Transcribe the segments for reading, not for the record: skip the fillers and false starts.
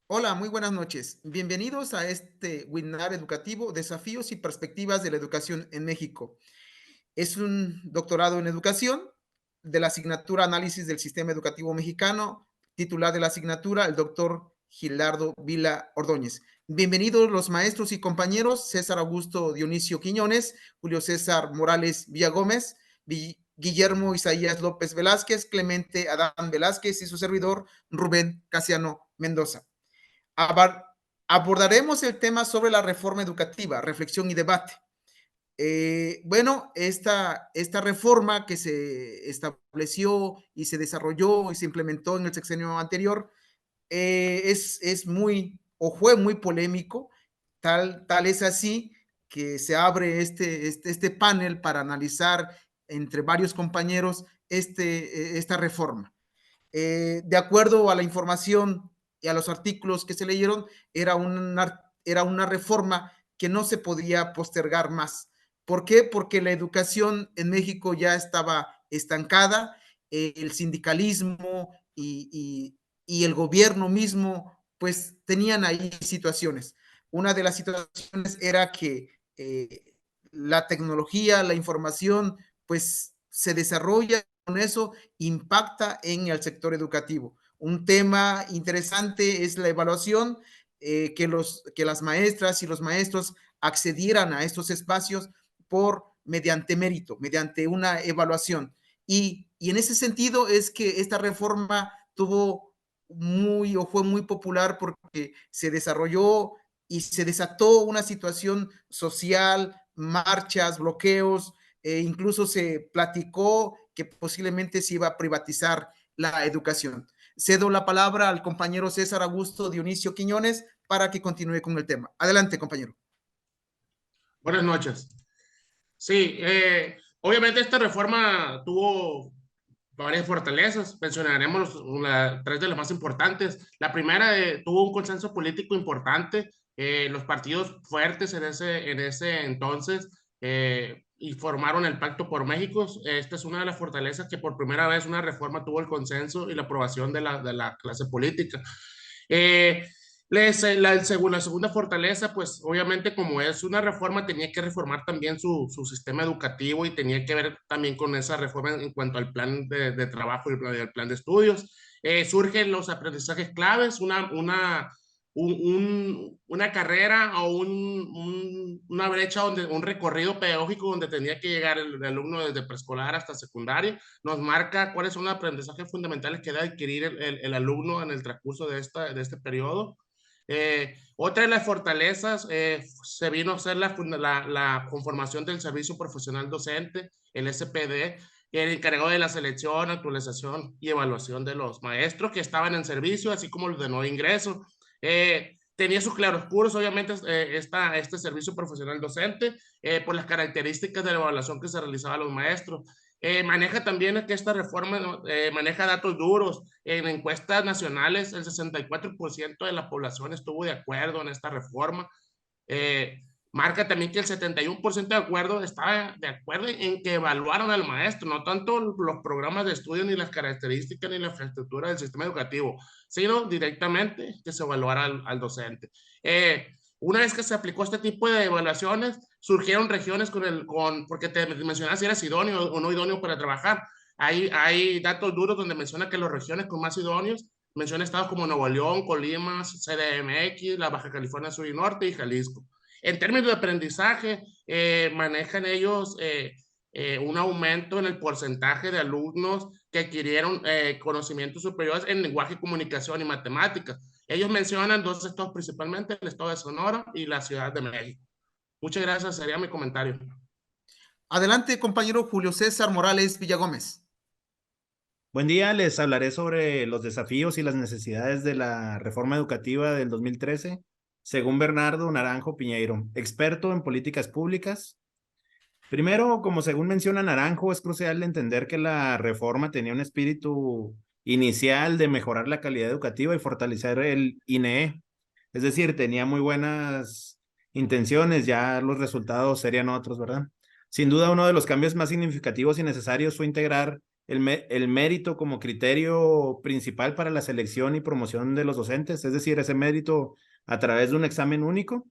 Hola, muy buenas noches. Bienvenidos a este webinar educativo, Desafíos y Perspectivas de la Educación en México. Es un doctorado en educación de la asignatura Análisis del Sistema Educativo Mexicano, titular de la asignatura, el doctor Gilardo Vila Ordóñez. Bienvenidos los maestros y compañeros César Augusto Dionisio Quiñones, Julio César Morales Villagómez, Guillermo Isaías López Velázquez, Clemente Adán Velázquez y su servidor Rubén Casiano Mendoza. Abordaremos el tema sobre la reforma educativa, reflexión y debate. Esta reforma que se estableció y se desarrolló y se implementó en el sexenio anterior es muy o fue muy polémico, tal es así que se abre este panel para analizar entre varios compañeros esta reforma. De acuerdo a la información y a los artículos que se leyeron, era una reforma que no se podía postergar más. ¿Por qué? Porque la educación en México ya estaba estancada, el sindicalismo y el gobierno mismo, pues tenían ahí situaciones. Una de las situaciones era que la tecnología, la información, pues se desarrolla con eso impacta en el sector educativo. Un tema interesante es la evaluación, que las maestras y los maestros accedieran a estos espacios mediante mérito, mediante una evaluación. Y en ese sentido es que esta reforma fue muy popular porque se desarrolló y se desató una situación social, marchas, bloqueos, incluso se platicó que posiblemente se iba a privatizar la educación. Cedo la palabra al compañero César Augusto Dionisio Quiñones para que continúe con el tema. Adelante, compañero. Buenas noches. Sí, obviamente esta reforma tuvo varias fortalezas. Mencionaremos tres de las más importantes. La primera, tuvo un consenso político importante. Los partidos fuertes en ese entonces y formaron el Pacto por México. Esta es una de las fortalezas que por primera vez una reforma tuvo el consenso y la aprobación de la clase política. Eh, la segunda fortaleza, pues obviamente como es una reforma, tenía que reformar también su sistema educativo y tenía que ver también con esa reforma en cuanto al plan de trabajo y el plan de estudios. Surgen los aprendizajes claves, una carrera o una brecha, un recorrido pedagógico donde tenía que llegar el alumno desde preescolar hasta secundaria. Nos marca cuáles son los aprendizajes fundamentales que debe adquirir el alumno en el transcurso de este periodo. Otra de las fortalezas se vino a ser la conformación del Servicio Profesional Docente, el SPD, el encargado de la selección, actualización y evaluación de los maestros que estaban en servicio, así como los de nuevo ingreso. Tenía sus claroscuros, obviamente, este servicio profesional docente, por las características de la evaluación que se realizaba a los maestros. Maneja también que esta reforma maneja datos duros. En encuestas nacionales, el 64% de la población estuvo de acuerdo en esta reforma. Eh, Marca también que el 71% de acuerdo estaba de acuerdo en que evaluaron al maestro, no tanto los programas de estudio, ni las características, ni la infraestructura del sistema educativo, sino directamente que se evaluara al docente. Una vez que se aplicó este tipo de evaluaciones, surgieron regiones porque te mencionas si eras idóneo o no idóneo para trabajar. Hay datos duros donde menciona que las regiones con más idóneos, menciona estados como Nuevo León, Colima, CDMX, la Baja California Sur y Norte y Jalisco. En términos de aprendizaje, manejan ellos un aumento en el porcentaje de alumnos que adquirieron conocimientos superiores en lenguaje, comunicación y matemáticas. Ellos mencionan dos estados principalmente, el estado de Sonora y la Ciudad de México. Muchas gracias, sería mi comentario. Adelante, compañero Julio César Morales Villagómez. Buen día, les hablaré sobre los desafíos y las necesidades de la reforma educativa del 2013, según Bernardo Naranjo Piñeiro, experto en políticas públicas. Primero, como según menciona Naranjo, es crucial entender que la reforma tenía un espíritu inicial de mejorar la calidad educativa y fortalecer el INEE. Es decir, tenía muy buenas intenciones, ya los resultados serían otros, ¿verdad? Sin duda, uno de los cambios más significativos y necesarios fue integrar el mérito como criterio principal para la selección y promoción de los docentes, es decir, ese mérito a través de un examen único,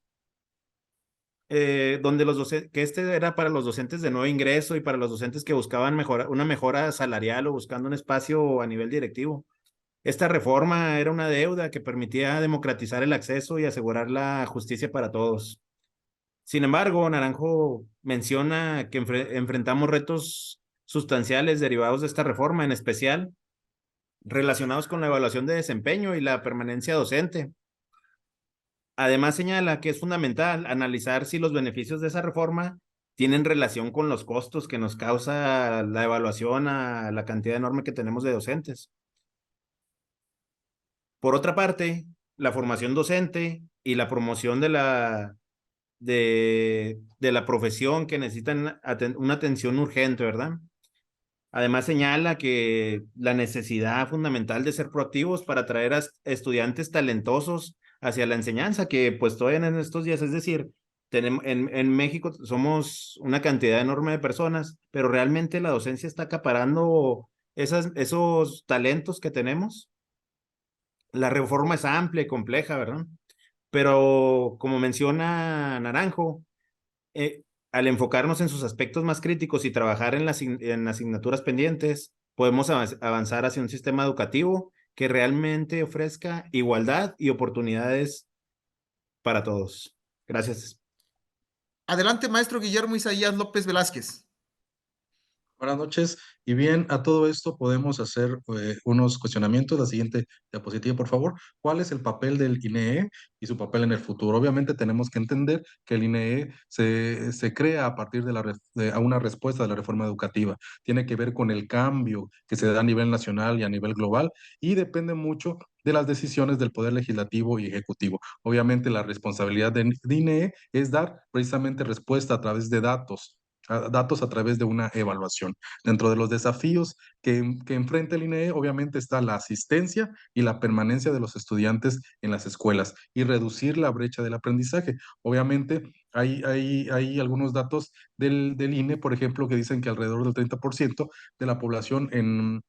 donde que este era para los docentes de nuevo ingreso y para los docentes que buscaban una mejora salarial o buscando un espacio a nivel directivo. Esta reforma era una deuda que permitía democratizar el acceso y asegurar la justicia para todos. Sin embargo, Naranjo menciona que enfrentamos retos sustanciales derivados de esta reforma, en especial relacionados con la evaluación de desempeño y la permanencia docente. Además, señala que es fundamental analizar si los beneficios de esa reforma tienen relación con los costos que nos causa la evaluación a la cantidad enorme que tenemos de docentes. Por otra parte, la formación docente y la promoción de la profesión que necesitan una atención urgente, ¿verdad? Además señala que la necesidad fundamental de ser proactivos para atraer a estudiantes talentosos hacia la enseñanza, que pues todavía en estos días, es decir, tenemos, en México somos una cantidad enorme de personas, pero realmente la docencia está acaparando esos talentos que tenemos. La reforma es amplia y compleja, ¿verdad? Pero como menciona Naranjo, al enfocarnos en sus aspectos más críticos y trabajar en asignaturas pendientes, podemos avanzar hacia un sistema educativo que realmente ofrezca igualdad y oportunidades para todos. Gracias. Adelante, maestro Guillermo Isaías López Velázquez. Buenas noches. Y bien, a todo esto podemos hacer unos cuestionamientos. La siguiente diapositiva, por favor. ¿Cuál es el papel del INEE y su papel en el futuro? Obviamente tenemos que entender que el INEE se crea a partir a una respuesta de la reforma educativa. Tiene que ver con el cambio que se da a nivel nacional y a nivel global y depende mucho de las decisiones del Poder Legislativo y Ejecutivo. Obviamente la responsabilidad de INEE es dar precisamente respuesta a través de datos a través de una evaluación. Dentro de los desafíos que enfrenta el INEE, obviamente está la asistencia y la permanencia de los estudiantes en las escuelas y reducir la brecha del aprendizaje. Obviamente, hay algunos datos del INE, por ejemplo, que dicen que alrededor del 30% de la población en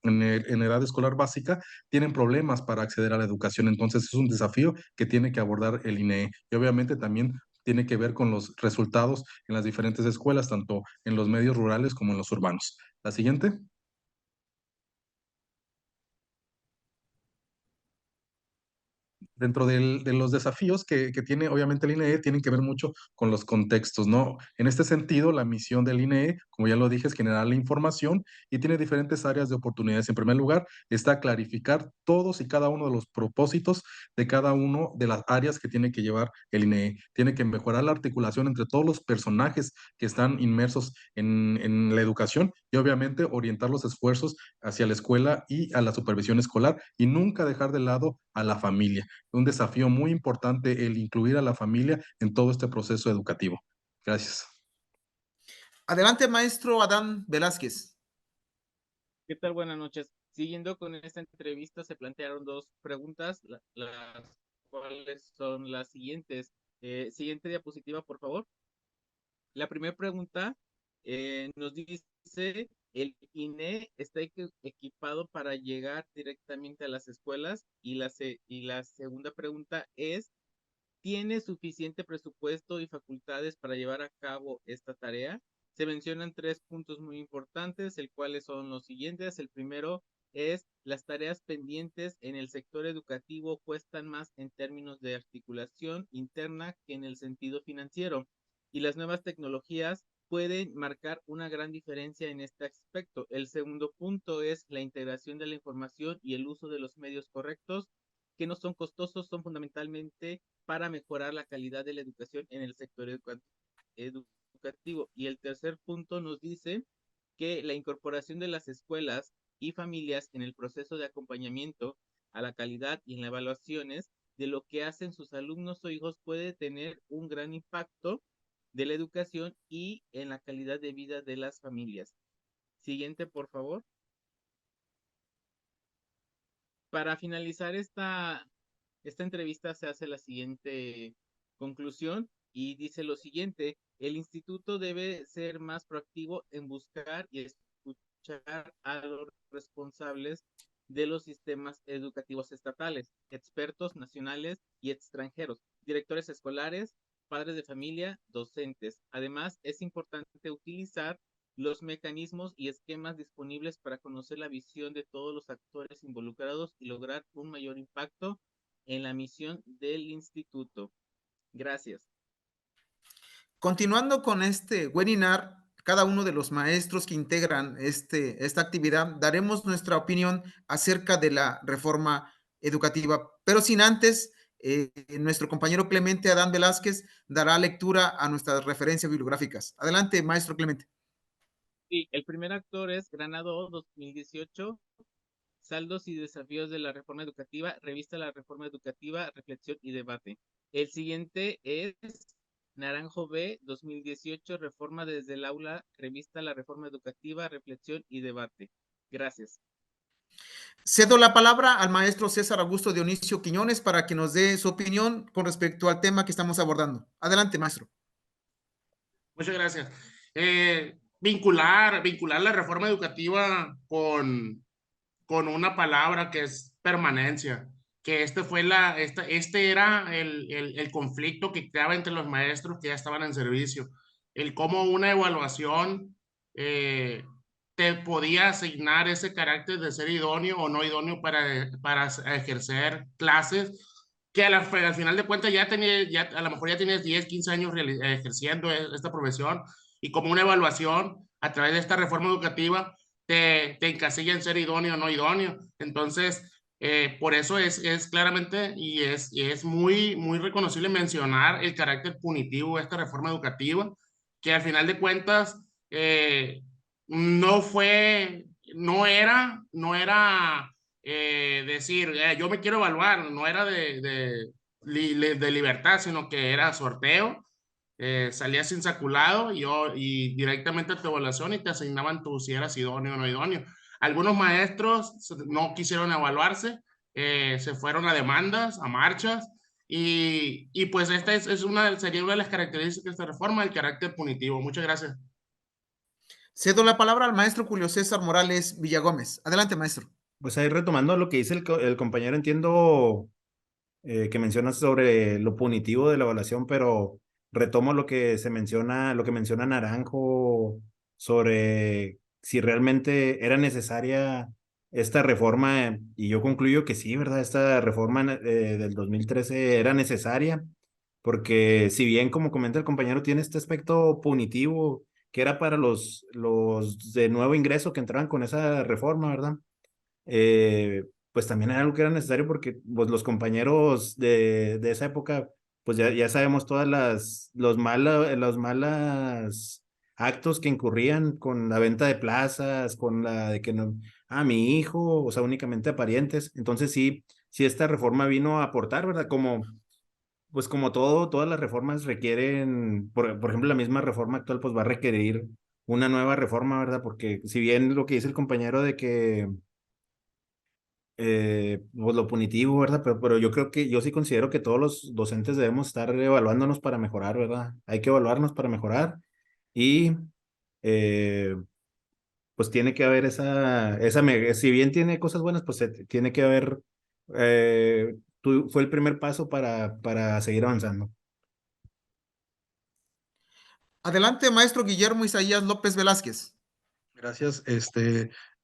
edad escolar básica tienen problemas para acceder a la educación. Entonces, es un desafío que tiene que abordar el INEE. Y obviamente también tiene que ver con los resultados en las diferentes escuelas, tanto en los medios rurales como en los urbanos. La siguiente. Dentro de los desafíos que tiene obviamente el INEE, tienen que ver mucho con los contextos, ¿no? En este sentido, la misión del INEE, como ya lo dije, es generar la información y tiene diferentes áreas de oportunidades. En primer lugar, está clarificar todos y cada uno de los propósitos de cada uno de las áreas que tiene que llevar el INEE. Tiene que mejorar la articulación entre todos los personajes que están inmersos en la educación y obviamente orientar los esfuerzos hacia la escuela y a la supervisión escolar y nunca dejar de lado a la familia. Un desafío muy importante el incluir a la familia en todo este proceso educativo. Gracias. Adelante, maestro Adán Velázquez. ¿Qué tal? Buenas noches. Siguiendo con esta entrevista, se plantearon dos preguntas, las cuales son las siguientes. Siguiente diapositiva, por favor. La primera pregunta nos dice, ¿el INE está equipado para llegar directamente a las escuelas? Y la segunda pregunta es, ¿tiene suficiente presupuesto y facultades para llevar a cabo esta tarea? Se mencionan tres puntos muy importantes, el cuales son los siguientes. El primero es las tareas pendientes en el sector educativo cuestan más en términos de articulación interna que en el sentido financiero. Y las nuevas tecnologías pueden marcar una gran diferencia en este aspecto. El segundo punto es la integración de la información y el uso de los medios correctos, que no son costosos, son fundamentalmente para mejorar la calidad de la educación en el sector educativo. Y el tercer punto nos dice que la incorporación de las escuelas y familias en el proceso de acompañamiento a la calidad y en las evaluaciones de lo que hacen sus alumnos o hijos puede tener un gran impacto de la educación y en la calidad de vida de las familias. Siguiente, por favor. Para finalizar esta entrevista se hace la siguiente conclusión y dice lo siguiente: el instituto debe ser más proactivo en buscar y escuchar escuchar a los responsables de los sistemas educativos estatales, expertos nacionales y extranjeros, directores escolares, padres de familia, docentes. Además, es importante utilizar los mecanismos y esquemas disponibles para conocer la visión de todos los actores involucrados y lograr un mayor impacto en la misión del instituto. Gracias. Continuando con este webinar, cada uno de los maestros que integran esta actividad daremos nuestra opinión acerca de la reforma educativa, pero sin antes, nuestro compañero Clemente Adán Velázquez dará lectura a nuestras referencias bibliográficas. Adelante, maestro Clemente. Sí, el primer actor es Granado 2018, Saldos y desafíos de la reforma educativa, revista La Reforma Educativa, reflexión y debate. El siguiente es Naranjo B 2018, reforma desde el aula, revista La Reforma Educativa, reflexión y debate. Gracias. Cedo la palabra al maestro César Augusto Dionisio Quiñones para que nos dé su opinión con respecto al tema que estamos abordando. Adelante, maestro. Muchas gracias. Vincular la reforma educativa con una palabra que es permanencia, que este era el conflicto que creaba entre los maestros que ya estaban en servicio, el cómo una evaluación te podía asignar ese carácter de ser idóneo o no idóneo para ejercer clases, que al final de cuentas a lo mejor ya tienes 10, 15 años ejerciendo esta profesión, y como una evaluación a través de esta reforma educativa te encasilla en ser idóneo o no idóneo. Entonces, por eso es claramente y es muy, muy reconocible mencionar el carácter punitivo de esta reforma educativa, que al final de cuentas no era decir, yo me quiero evaluar, no era de libertad, sino que era sorteo. Salías insaculado y directamente a tu evaluación y te asignaban si eras idóneo o no idóneo. Algunos maestros no quisieron evaluarse, se fueron a demandas, a marchas, y pues esta sería una de las características de esta reforma, el carácter punitivo. Muchas gracias. Cedo la palabra al maestro Julio César Morales Villagómez. Adelante, maestro. Pues ahí retomando lo que dice el compañero, entiendo que mencionas sobre lo punitivo de la evaluación, pero retomo lo que menciona Naranjo sobre si realmente era necesaria esta reforma, y yo concluyo que sí, ¿verdad? Esta reforma del 2013 era necesaria, porque si bien, como comenta el compañero, tiene este aspecto punitivo, que era para los de nuevo ingreso que entraban con esa reforma, ¿verdad? Pues también era algo que era necesario porque pues, los compañeros de esa época, pues ya sabemos todas los malas actos que incurrían con la venta de plazas, con la de que no, mi hijo, o sea, únicamente a parientes. Entonces sí esta reforma vino a aportar, ¿verdad? Pues como todas las reformas requieren, por ejemplo, la misma reforma actual, pues va a requerir una nueva reforma, ¿verdad? Porque si bien lo que dice el compañero de que pues lo punitivo, ¿verdad? Pero yo sí considero que todos los docentes debemos estar evaluándonos para mejorar, ¿verdad? Hay que evaluarnos para mejorar y eh, pues tiene que haber si bien tiene cosas buenas, pues tiene que haber, fue el primer paso para seguir avanzando. Adelante, maestro Guillermo Isaías López Velázquez. Gracias.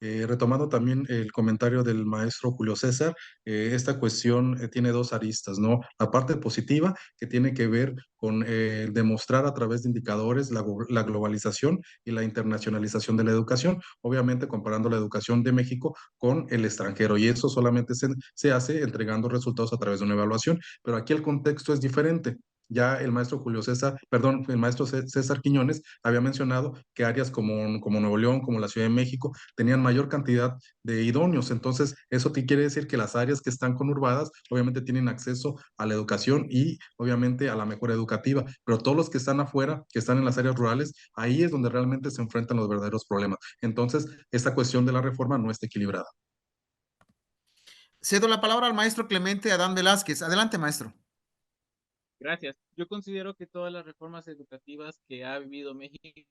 Retomando también el comentario del maestro Julio César, esta cuestión tiene dos aristas, ¿no? La parte positiva, que tiene que ver con demostrar a través de indicadores la globalización y la internacionalización de la educación, obviamente comparando la educación de México con el extranjero, y eso solamente se hace entregando resultados a través de una evaluación, pero aquí el contexto es diferente. Ya el maestro el maestro César Quiñones había mencionado que áreas como Nuevo León, como la Ciudad de México, tenían mayor cantidad de idóneos. Entonces, eso te quiere decir que las áreas que están conurbadas, obviamente tienen acceso a la educación y obviamente a la mejora educativa, pero todos los que están afuera, que están en las áreas rurales, ahí es donde realmente se enfrentan los verdaderos problemas. Entonces, esta cuestión de la reforma no está equilibrada. Cedo la palabra al maestro Clemente Adán Velázquez. Adelante, maestro. Gracias. Yo considero que todas las reformas educativas que ha vivido México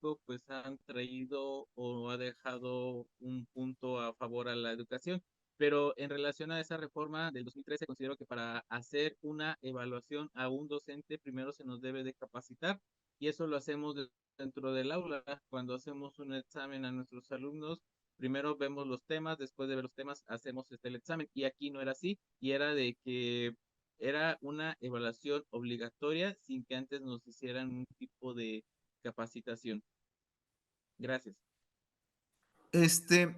México pues han traído o ha dejado un punto a favor a la educación. Pero en relación a esa reforma del 2013, considero que para hacer una evaluación a un docente, primero se nos debe de capacitar y eso lo hacemos dentro del aula. Cuando hacemos un examen a nuestros alumnos, primero vemos los temas, después de ver los temas hacemos el examen. Y aquí no era así, y era de que era una evaluación obligatoria sin que antes nos hicieran un tipo de capacitación. Gracias. Este,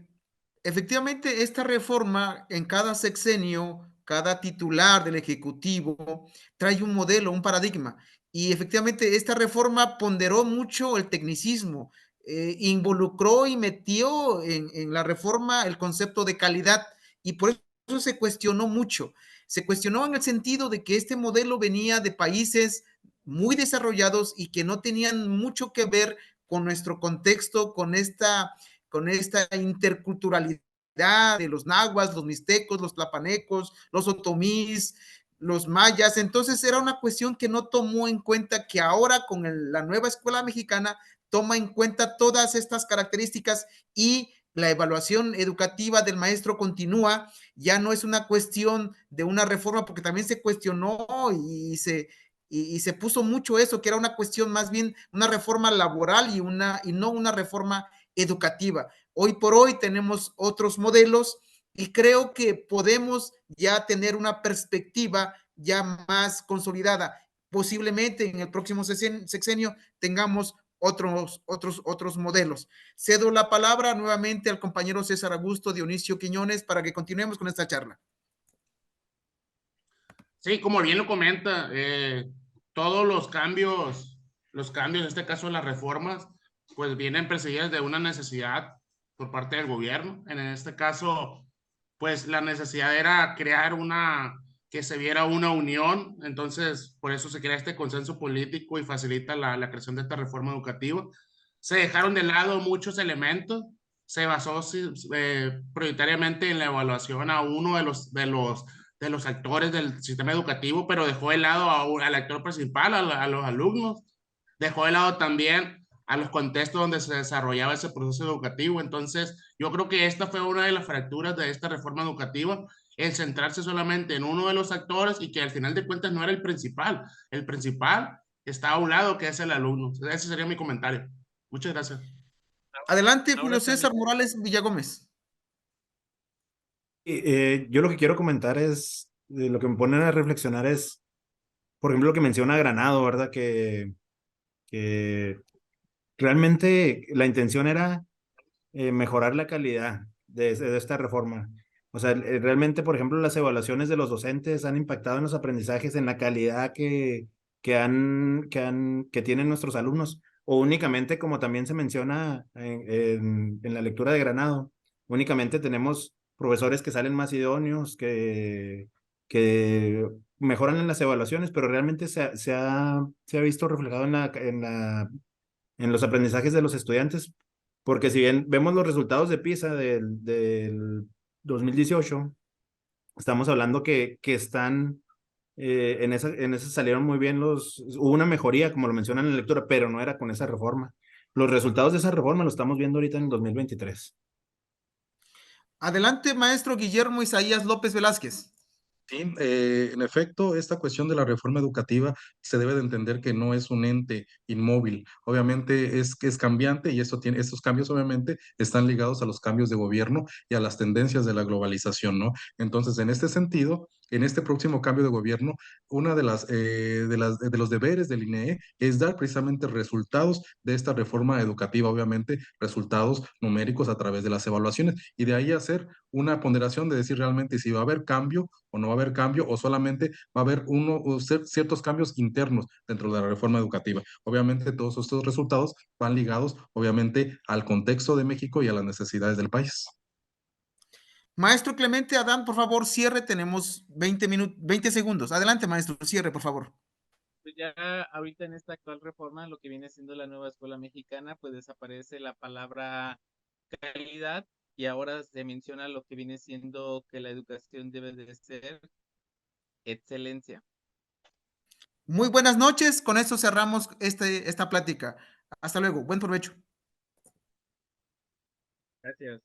efectivamente, esta reforma en cada sexenio, cada titular del Ejecutivo trae un modelo, un paradigma. Y efectivamente, esta reforma ponderó mucho el tecnicismo, involucró y metió en la reforma el concepto de calidad y por eso se cuestionó mucho. Se cuestionó en el sentido de que este modelo venía de países muy desarrollados y que no tenían mucho que ver con nuestro contexto, con esta interculturalidad de los nahuas, los mixtecos, los tlapanecos, los otomís, los mayas. Entonces era una cuestión que no tomó en cuenta que ahora con la nueva escuela mexicana toma en cuenta todas estas características y la evaluación educativa del maestro continúa, ya no es una cuestión de una reforma, porque también se cuestionó y se puso mucho eso, que era una cuestión más bien una reforma laboral y no una reforma educativa. Hoy por hoy tenemos otros modelos y creo que podemos ya tener una perspectiva ya más consolidada. Posiblemente en el próximo sexenio tengamos otros modelos. Cedo la palabra nuevamente al compañero César Augusto Dionisio Quiñones para que continuemos con esta charla. Sí, como bien lo comenta, todos los cambios, en este caso las reformas, pues vienen precedidas de una necesidad por parte del gobierno. En este caso, pues la necesidad era crear que se viera una unión, entonces por eso se crea este consenso político y facilita la creación de esta reforma educativa. Se dejaron de lado muchos elementos, se basó prioritariamente en la evaluación a uno de los actores del sistema educativo, pero dejó de lado al actor principal, a los alumnos, dejó de lado también a los contextos donde se desarrollaba ese proceso educativo. Entonces, yo creo que esta fue una de las fracturas de esta reforma educativa, el centrarse solamente en uno de los actores y que al final de cuentas no era el principal. El principal está a un lado, que es el alumno. Ese sería mi comentario. Muchas gracias. Adelante, Julio César Morales Villagómez. Yo lo que quiero comentar es, lo que me ponen a reflexionar es, por ejemplo, lo que menciona Granado, ¿verdad? Que realmente la intención era mejorar la calidad de esta reforma. O sea, realmente, por ejemplo, las evaluaciones de los docentes han impactado en los aprendizajes, en la calidad que tienen nuestros alumnos, o únicamente, como también se menciona en la lectura de Granado, únicamente tenemos profesores que salen más idóneos, que mejoran en las evaluaciones, pero realmente se ha visto reflejado en los aprendizajes de los estudiantes, porque si bien vemos los resultados de PISA del 2018, estamos hablando que están, en esa salieron muy bien hubo una mejoría, como lo mencionan en la lectura, pero no era con esa reforma. Los resultados de esa reforma lo estamos viendo ahorita en el 2023. Adelante, maestro Guillermo Isaías López Velázquez. Sí, en efecto, esta cuestión de la reforma educativa se debe de entender que no es un ente inmóvil. Obviamente es que es cambiante y estos cambios obviamente están ligados a los cambios de gobierno y a las tendencias de la globalización, ¿no? Entonces, en este sentido, en este próximo cambio de gobierno, una de los deberes del INEE es dar precisamente resultados de esta reforma educativa, obviamente resultados numéricos a través de las evaluaciones y de ahí hacer una ponderación de decir realmente si va a haber cambio o no va a haber cambio o solamente va a haber ciertos cambios internos dentro de la reforma educativa. Obviamente todos estos resultados van ligados obviamente al contexto de México y a las necesidades del país. Maestro Clemente Adán, por favor, cierre. Tenemos 20 segundos. Adelante, maestro, cierre, por favor. Pues ya ahorita en esta actual reforma, lo que viene siendo la nueva escuela mexicana, pues desaparece la palabra calidad y ahora se menciona lo que viene siendo que la educación debe de ser excelencia. Muy buenas noches. Con esto cerramos esta plática. Hasta luego, buen provecho. Gracias.